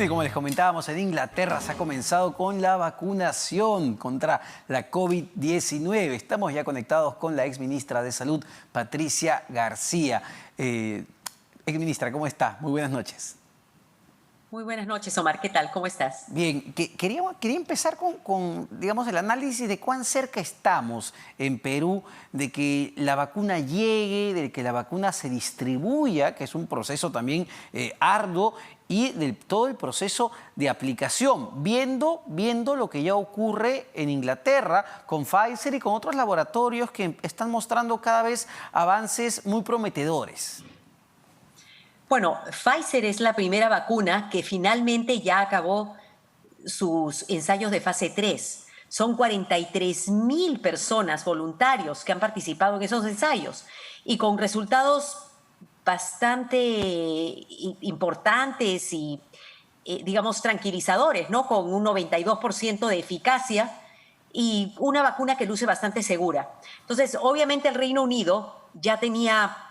Bueno, y como les comentábamos, en Inglaterra se ha comenzado con la vacunación contra la COVID-19. Estamos ya conectados con la exministra de Salud, Patricia García. Exministra, ¿cómo está? Muy buenas noches. Muy buenas noches, Omar. ¿Qué tal? ¿Cómo estás? Bien, quería empezar digamos, el análisis de cuán cerca estamos en Perú de que la vacuna llegue, de que la vacuna se distribuya, que es un proceso también arduo, y de todo el proceso de aplicación, viendo lo que ya ocurre en Inglaterra con Pfizer y con otros laboratorios que están mostrando cada vez avances muy prometedores. Bueno, Pfizer es la primera vacuna que finalmente ya acabó sus ensayos de fase 3. Son 43,000 personas, voluntarios, que han participado en esos ensayos y con resultados bastante importantes y, digamos, tranquilizadores, ¿no? Con un 92% de eficacia y una vacuna que luce bastante segura. Entonces, obviamente el Reino Unido ya tenía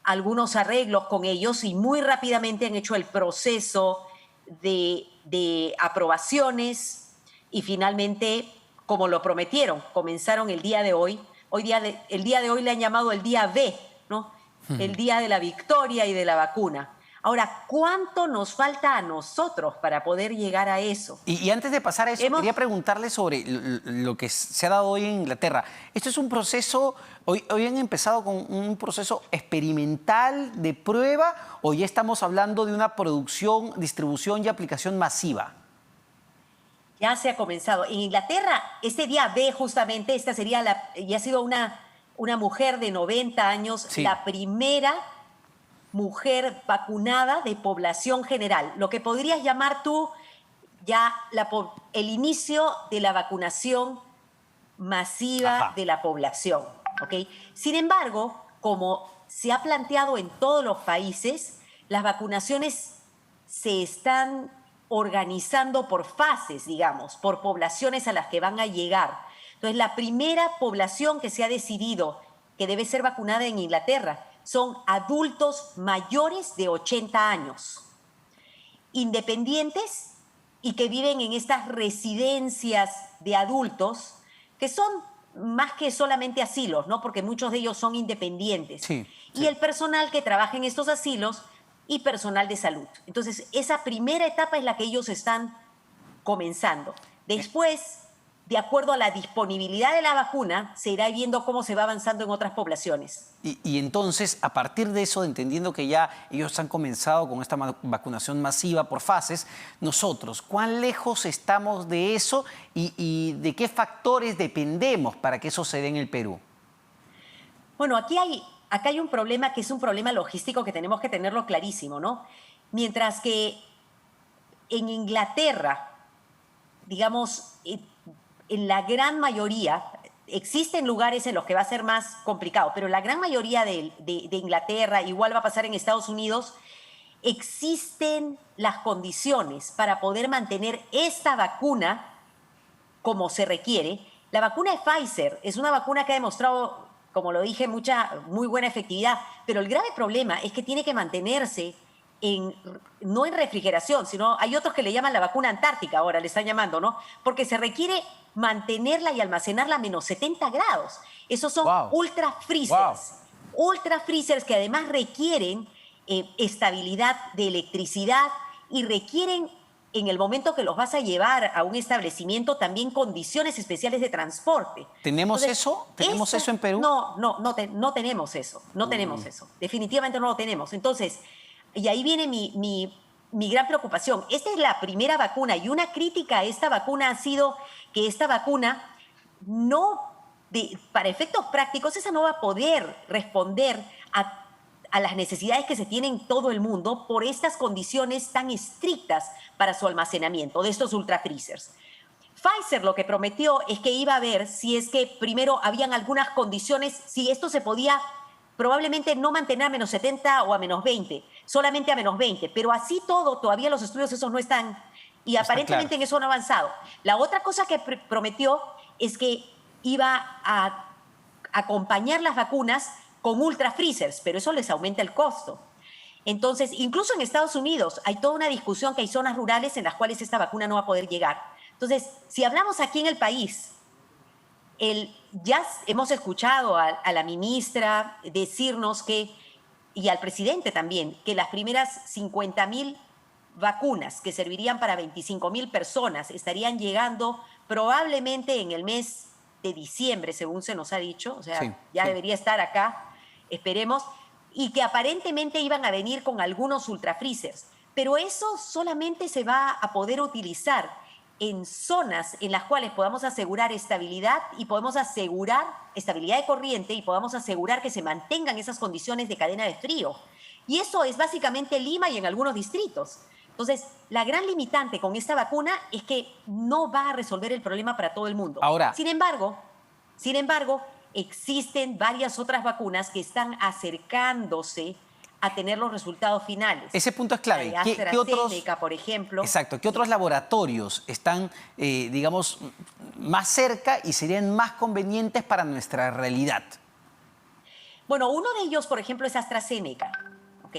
algunos arreglos con ellos y muy rápidamente han hecho el proceso de aprobaciones y finalmente, como lo prometieron, comenzaron el día de hoy. El día de hoy le han llamado el día B, ¿no? El día de la victoria y de la vacuna. Ahora, ¿cuánto nos falta a nosotros para poder llegar a eso? Y antes de pasar a eso, quería preguntarle sobre lo que se ha dado hoy en Inglaterra. ¿Esto es un proceso, hoy han empezado con un proceso experimental de prueba o ya estamos hablando de una producción, distribución y aplicación masiva? Ya se ha comenzado. En Inglaterra, este día B justamente, esta sería ya ha sido una mujer de 90 años, sí, la primera mujer vacunada de población general, lo que podrías llamar tú ya el inicio de la vacunación masiva de la población, ¿ok? Sin embargo, como se ha planteado en todos los países, las vacunaciones se están organizando por fases, digamos, por poblaciones a las que van a llegar. Entonces, la primera población que se ha decidido que debe ser vacunada en Inglaterra son adultos mayores de 80 años, independientes y que viven en estas residencias de adultos, que son más que solamente asilos, ¿no? Porque muchos de ellos son independientes. Sí, y sí. el personal que trabaja en estos asilos y personal de salud. Entonces, esa primera etapa es la que ellos están comenzando. Después, de acuerdo a la disponibilidad de la vacuna, se irá viendo cómo se va avanzando en otras poblaciones. Y entonces, a partir de eso, entendiendo que ya ellos han comenzado con esta vacunación masiva por fases, nosotros, ¿cuán lejos estamos de eso y de qué factores dependemos para que eso se dé en el Perú? Bueno, acá hay un problema que es un problema logístico que tenemos que tenerlo clarísimo, ¿no? Mientras que en Inglaterra, digamos, en la gran mayoría, existen lugares en los que va a ser más complicado, pero la gran mayoría de Inglaterra, igual va a pasar en Estados Unidos, existen las condiciones para poder mantener esta vacuna como se requiere. La vacuna de Pfizer es una vacuna que ha demostrado, como lo dije, muy buena efectividad, pero el grave problema es que tiene que mantenerse no en refrigeración, sino hay otros que le llaman la vacuna antártica, ahora le están llamando, ¿no? Porque se requiere mantenerla y almacenarla a menos 70 grados. Esos son ultra freezers. Ultra freezers que además requieren estabilidad de electricidad y requieren, en el momento que los vas a llevar a un establecimiento, también condiciones especiales de transporte. ¿Tenemos eso? ¿Tenemos eso en Perú? No tenemos eso. No tenemos eso. Definitivamente no lo tenemos. Entonces, y ahí viene mi gran preocupación. Esta es la primera vacuna y una crítica a esta vacuna ha sido que esta vacuna para efectos prácticos, esa no va a poder responder a las necesidades que se tienen en todo el mundo por estas condiciones tan estrictas para su almacenamiento de estos ultra freezers. Pfizer lo que prometió es que iba a ver si es que primero habían algunas condiciones, si esto se podía probablemente no mantener a menos 70 o a menos 20, solamente a menos 20, pero así todo, todavía los estudios esos no están, y aparentemente en eso no ha avanzado. La otra cosa que prometió es que iba a acompañar las vacunas con ultra freezers, pero eso les aumenta el costo. Entonces, incluso en Estados Unidos hay toda una discusión que hay zonas rurales en las cuales esta vacuna no va a poder llegar. Entonces, si hablamos aquí en el país, ya hemos escuchado a la ministra decirnos que, y al presidente también, que las primeras 50.000 vacunas que servirían para 25.000 personas estarían llegando probablemente en el mes de diciembre, según se nos ha dicho, o sea, Sí, ya sí. debería estar acá, esperemos, y que aparentemente iban a venir con algunos ultrafreezers, pero eso solamente se va a poder utilizar en zonas en las cuales podamos asegurar estabilidad y podemos asegurar estabilidad de corriente y podamos asegurar que se mantengan esas condiciones de cadena de frío. Y eso es básicamente Lima y en algunos distritos. Entonces, la gran limitante con esta vacuna es que no va a resolver el problema para todo el mundo. Ahora, Sin embargo, existen varias otras vacunas que están acercándose a tener los resultados finales. ese punto es La clave. de AstraZeneca, por ejemplo. Exacto, ¿qué otros laboratorios están, digamos, más cerca y serían más convenientes para nuestra realidad? Bueno, uno de ellos, por ejemplo, es AstraZeneca. ¿Ok?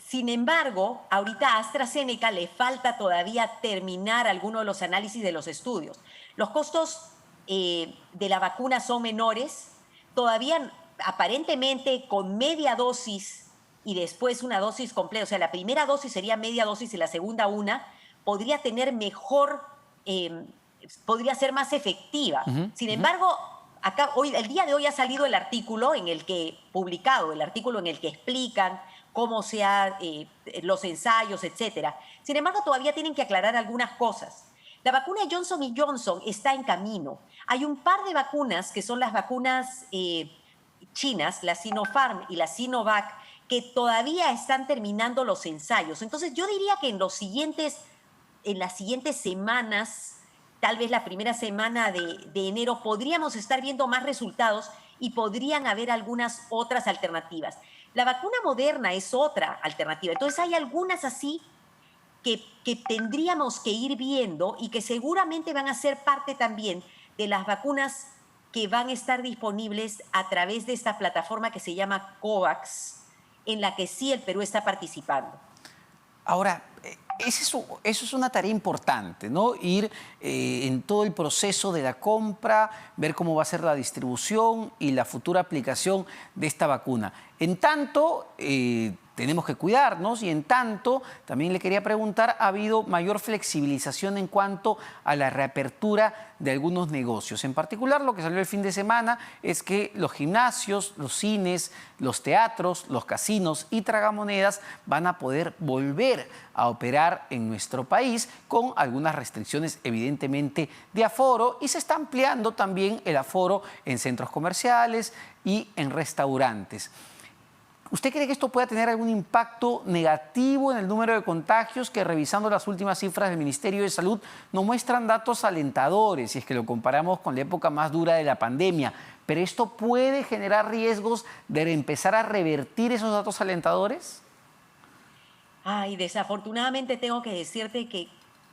Sin embargo, ahorita a AstraZeneca le falta todavía terminar algunos de los análisis de los estudios. Los costos de la vacuna son menores. Todavía, aparentemente, con media dosis y después una dosis completa, o sea, la primera dosis sería media dosis y la segunda una, podría tener mejor, podría ser más efectiva. Sin embargo, acá, el día de hoy ha salido el artículo en el que, publicado, el artículo en el que explican cómo sean los ensayos, etcétera. Sin embargo, todavía tienen que aclarar algunas cosas. La vacuna Johnson & Johnson está en camino. Hay un par de vacunas que son las vacunas chinas, la Sinopharm y la Sinovac, que todavía están terminando los ensayos. Entonces, yo diría que en las siguientes semanas, tal vez la primera semana de enero, podríamos estar viendo más resultados y podrían haber algunas otras alternativas. La vacuna Moderna es otra alternativa. Entonces, hay algunas así que tendríamos que ir viendo y que seguramente van a ser parte también de las vacunas que van a estar disponibles a través de esta plataforma que se llama COVAX, en la que sí el Perú está participando. Ahora, eso es una tarea importante, ¿no? Ir en todo el proceso de la compra, ver cómo va a ser la distribución y la futura aplicación de esta vacuna. En tanto, tenemos que cuidarnos y en tanto, también le quería preguntar, ¿ha habido mayor flexibilización en cuanto a la reapertura de algunos negocios? En particular, lo que salió el fin de semana es que los gimnasios, los cines, los teatros, los casinos y tragamonedas van a poder volver a operar en nuestro país con algunas restricciones evidentemente de aforo y se está ampliando también el aforo en centros comerciales y en restaurantes. ¿Usted cree que esto pueda tener algún impacto negativo en el número de contagios que, revisando las últimas cifras del Ministerio de Salud, nos muestran datos alentadores, si es que lo comparamos con la época más dura de la pandemia? ¿Pero esto puede generar riesgos de empezar a revertir esos datos alentadores? Ay, desafortunadamente tengo que decirte que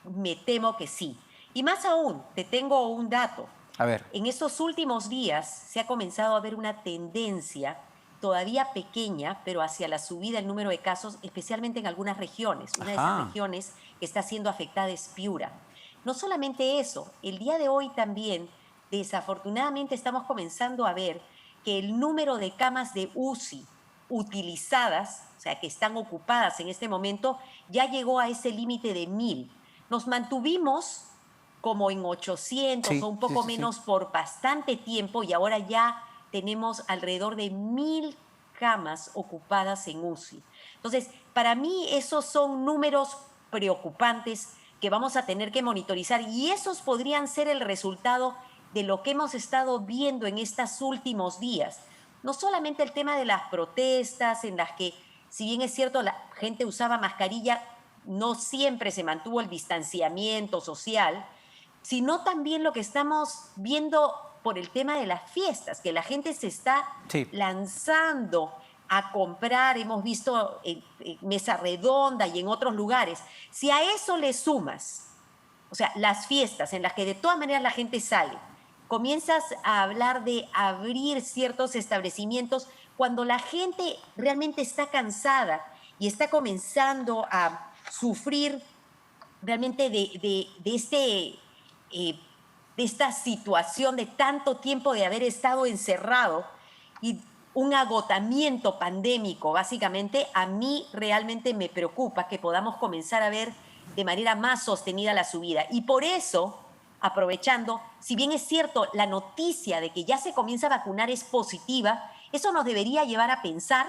me temo que sí. Y más aún, te tengo un dato. A ver. En estos últimos días se ha comenzado a ver una tendencia todavía pequeña, pero hacia la subida del número de casos, especialmente en algunas regiones. Una de esas regiones que está siendo afectada es Piura. No solamente eso, el día de hoy también, desafortunadamente, estamos comenzando a ver que el número de camas de UCI utilizadas, o sea, que están ocupadas en este momento, ya llegó a ese límite de 1,000. Nos mantuvimos como en 800 o un poco menos por bastante tiempo y ahora ya tenemos alrededor de 1,000 camas ocupadas en UCI. Entonces, para mí esos son números preocupantes que vamos a tener que monitorizar y esos podrían ser el resultado de lo que hemos estado viendo en estos últimos días. No solamente el tema de las protestas en las que, si bien es cierto, la gente usaba mascarilla, no siempre se mantuvo el distanciamiento social, sino también lo que estamos viendo por el tema de las fiestas, que la gente se está lanzando a comprar, hemos visto en Mesa Redonda y en otros lugares. Si a eso le sumas, o sea, las fiestas en las que de todas maneras la gente sale, comienzas a hablar de abrir ciertos establecimientos cuando la gente realmente está cansada y está comenzando a sufrir realmente de esta situación de tanto tiempo de haber estado encerrado y un agotamiento pandémico, básicamente, a mí realmente me preocupa que podamos comenzar a ver de manera más sostenida la subida. Y por eso, aprovechando, si bien es cierto, la noticia de que ya se comienza a vacunar es positiva, eso nos debería llevar a pensar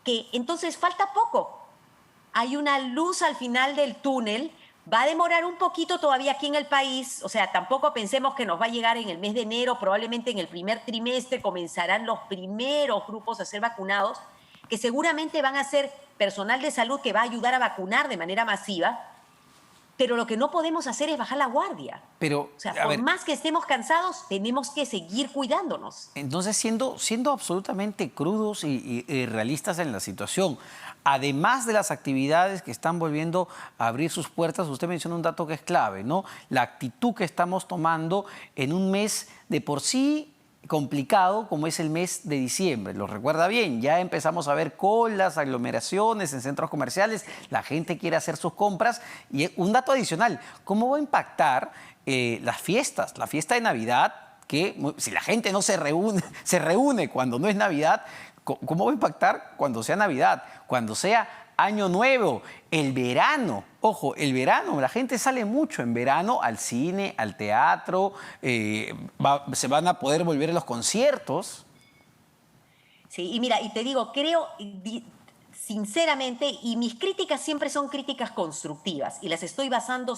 que entonces falta poco. Hay una luz al final del túnel. Va a demorar un poquito todavía aquí en el país, o sea, tampoco pensemos que nos va a llegar en el mes de enero, probablemente en el primer trimestre comenzarán los primeros grupos a ser vacunados, que seguramente van a ser personal de salud que va a ayudar a vacunar de manera masiva, pero lo que no podemos hacer es bajar la guardia. Pero, o sea, por más que estemos cansados, tenemos que seguir cuidándonos. Entonces, siendo absolutamente crudos y realistas en la situación, además de las actividades que están volviendo a abrir sus puertas, usted menciona un dato que es clave, ¿no? La actitud que estamos tomando en un mes de por sí complicado como es el mes de diciembre. Lo recuerda bien, ya empezamos a ver colas, aglomeraciones en centros comerciales, la gente quiere hacer sus compras. Y un dato adicional, ¿cómo va a impactar las fiestas? La fiesta de Navidad, que si la gente no se reúne cuando no es Navidad, ¿cómo va a impactar cuando sea Navidad? Cuando sea Año Nuevo, el verano. Ojo, el verano, la gente sale mucho en verano al cine, al teatro, se van a poder volver a los conciertos. Sí, y mira, y te digo, creo sinceramente, y mis críticas siempre son críticas constructivas, y las estoy basando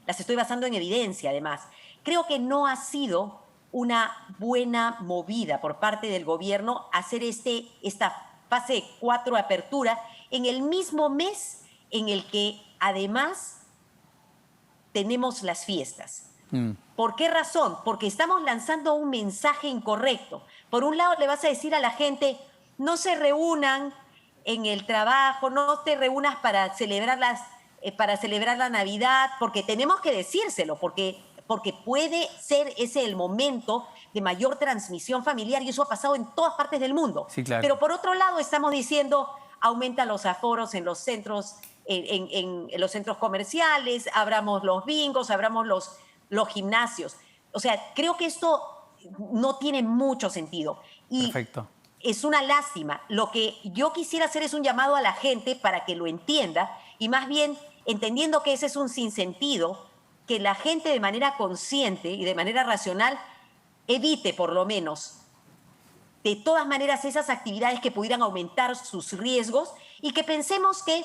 en evidencia además. Creo que no ha sido una buena movida por parte del gobierno hacer esta fase 4 apertura en el mismo mes en el que además tenemos las fiestas. ¿Por qué razón? Porque estamos lanzando un mensaje incorrecto. Por un lado le vas a decir a la gente, no se reúnan en el trabajo, no te reúnas para celebrar la Navidad, porque tenemos que decírselo, porque puede ser ese el momento de mayor transmisión familiar y eso ha pasado en todas partes del mundo. Sí, claro. Pero por otro lado estamos diciendo, aumenta los aforos en los centros, en los centros comerciales, abramos los bingos, abramos los gimnasios. O sea, creo que esto no tiene mucho sentido. Y perfecto. Es una lástima. Lo que yo quisiera hacer es un llamado a la gente para que lo entienda y más bien, entendiendo que ese es un sinsentido, que la gente de manera consciente y de manera racional evite por lo menos de todas maneras esas actividades que pudieran aumentar sus riesgos y que pensemos que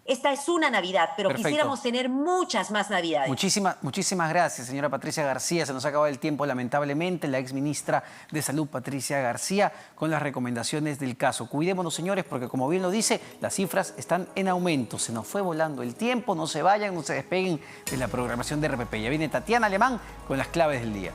esta es una Navidad, pero perfecto. Quisiéramos tener muchas más Navidades. Muchísimas gracias, señora Patricia García. Se nos ha acabado el tiempo, lamentablemente. La exministra de Salud, Patricia García, con las recomendaciones del caso. Cuidémonos, señores, porque como bien lo dice, las cifras están en aumento. Se nos fue volando el tiempo. No se vayan, no se despeguen de la programación de RPP. Ya viene Tatiana Alemán con las claves del día.